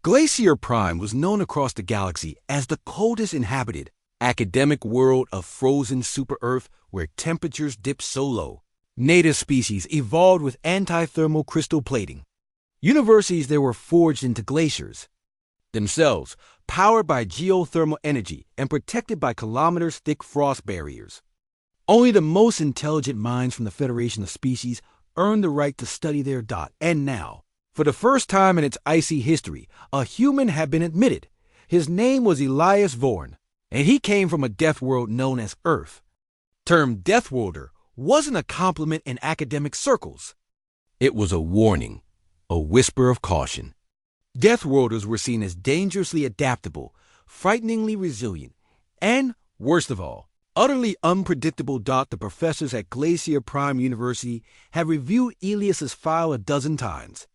Glacier Prime was known across the galaxy as the coldest inhabited, academic world of frozen super-Earth where temperatures dipped so low. Native species evolved with anti-thermal crystal plating. Universities there were forged into glaciers themselves, powered by geothermal energy and protected by kilometers-thick frost barriers. Only the most intelligent minds from the Federation of Species earned the right to study there. And now, for the first time in its icy history, a human had been admitted. His name was Elias Vorn, and he came from a death world known as Earth. Term Deathworlder wasn't a compliment in academic circles. It was a warning, a whisper of caution. Deathworlders were seen as dangerously adaptable, frighteningly resilient, and, worst of all, utterly unpredictable. The professors at Glacier Prime University had reviewed Elias's file a dozen times,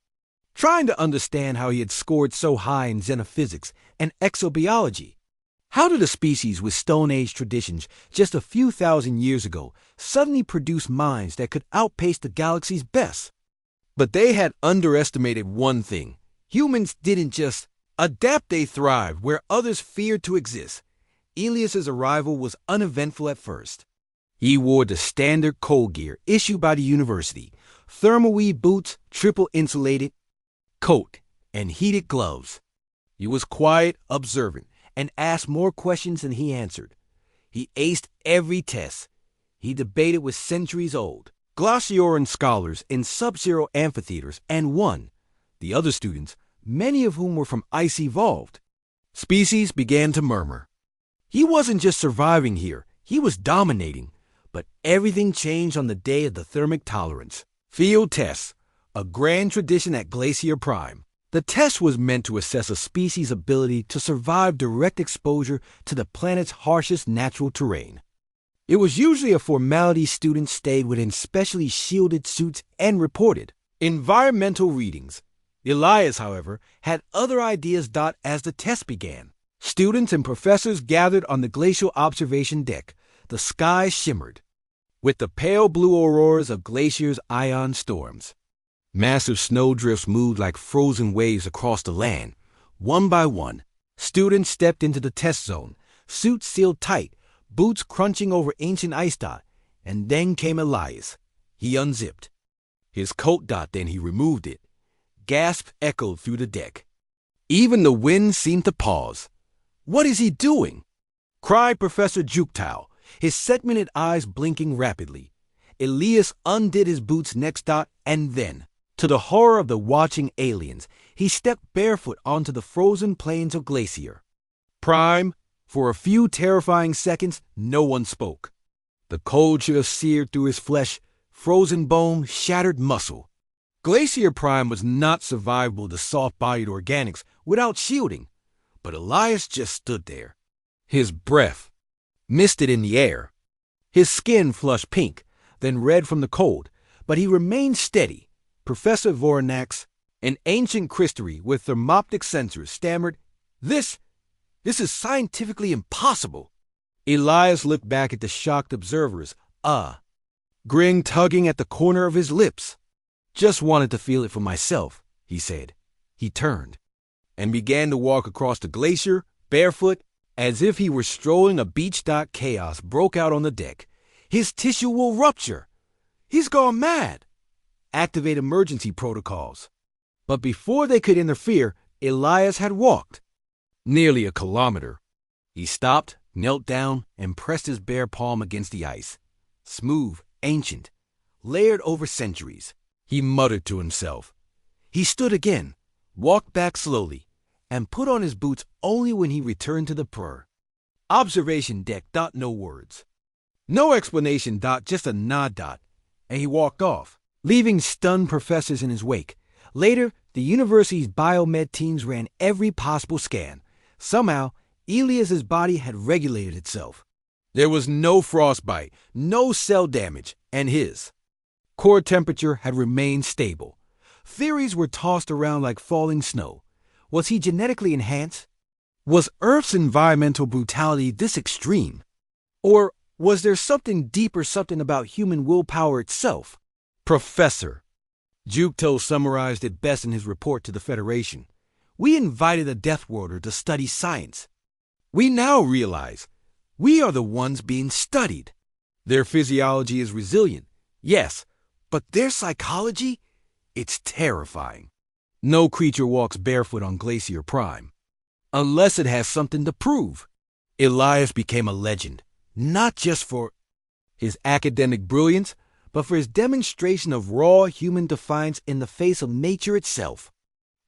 trying to understand how he had scored so high in xenophysics and exobiology. How did a species with Stone Age traditions just a few thousand years ago suddenly produce minds that could outpace the galaxy's best? But they had underestimated one thing. Humans didn't just adapt, they thrived where others feared to exist. Elias's arrival was uneventful at first. He wore the standard cold gear issued by the university: thermal weave boots, triple insulated coat, and heated gloves. He was quiet, observant, and asked more questions than he answered. He aced every test. He debated with centuries-old Glacioran scholars in sub-zero amphitheaters and won. The other students, many of whom were from ice-evolved species, began to murmur. He wasn't just surviving here, he was dominating. But everything changed on the day of the thermic tolerance field tests, a grand tradition at Glacier Prime. The test was meant to assess a species' ability to survive direct exposure to the planet's harshest natural terrain. It was usually a formality. Students stayed within specially shielded suits and reported environmental readings. Elias, however, had other ideas. As the test began, students and professors gathered on the glacial observation deck. The sky shimmered with the pale blue auroras of Glacier's ion storms. Massive snowdrifts moved like frozen waves across the land. One by one, students stepped into the test zone, suits sealed tight, boots crunching over ancient ice. And then came Elias. He unzipped his coat. Then he removed it. Gasps echoed through the deck. Even the wind seemed to pause. "What is he doing?" cried Professor Juktau, his set-minute eyes blinking rapidly. Elias undid his boots next. And then, to the horror of the watching aliens, he stepped barefoot onto the frozen plains of Glacier Prime. For a few terrifying seconds, no one spoke. The cold should have seared through his flesh, frozen bone, shattered muscle. Glacier Prime was not survivable to soft-bodied organics without shielding. But Elias just stood there. His breath misted in the air. His skin flushed pink, then red from the cold, but he remained steady. Professor Voronax, an ancient crystary with thermoptic sensors, stammered, This is scientifically impossible." Elias looked back at the shocked observers, grin tugging at the corner of his lips. "Just wanted to feel it for myself," he said. He turned and began to walk across the glacier, barefoot, as if he were strolling a beach. Chaos broke out on the deck. "His tissue will rupture. He's gone mad. Activate emergency protocols." But before they could interfere, Elias had walked nearly a kilometer. He stopped, knelt down, and pressed his bare palm against the ice. Smooth, ancient, layered over centuries. He muttered to himself. He stood again, walked back slowly, and put on his boots only when he returned to the observation deck. No words. No explanation. Just a nod. And he walked off, leaving stunned professors in his wake. Later, the university's biomed teams ran every possible scan. Somehow, Elias's body had regulated itself. There was no frostbite, no cell damage, and his core temperature had remained stable. Theories were tossed around like falling snow. Was he genetically enhanced? Was Earth's environmental brutality this extreme? Or was there something deeper, something about human willpower itself? Professor Juktau summarized it best in his report to the Federation. we invited a Deathworlder to study science. We now realize we are the ones being studied. Their physiology is resilient, yes, but their psychology? It's terrifying. No creature walks barefoot on Glacior Prime, unless it has something to prove. Elias became a legend, not just for his academic brilliance, but for his demonstration of raw human defiance in the face of nature itself.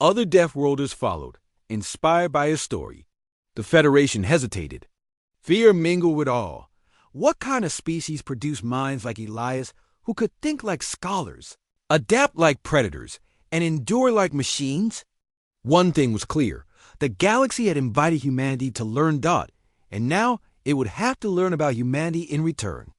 Other Deathworlders followed, inspired by his story. The Federation hesitated. Fear mingled with awe. What kind of species produced minds like Elias who could think like scholars, adapt like predators, and endure like machines? One thing was clear. The galaxy had invited humanity to learn Dot, and now it would have to learn about humanity in return.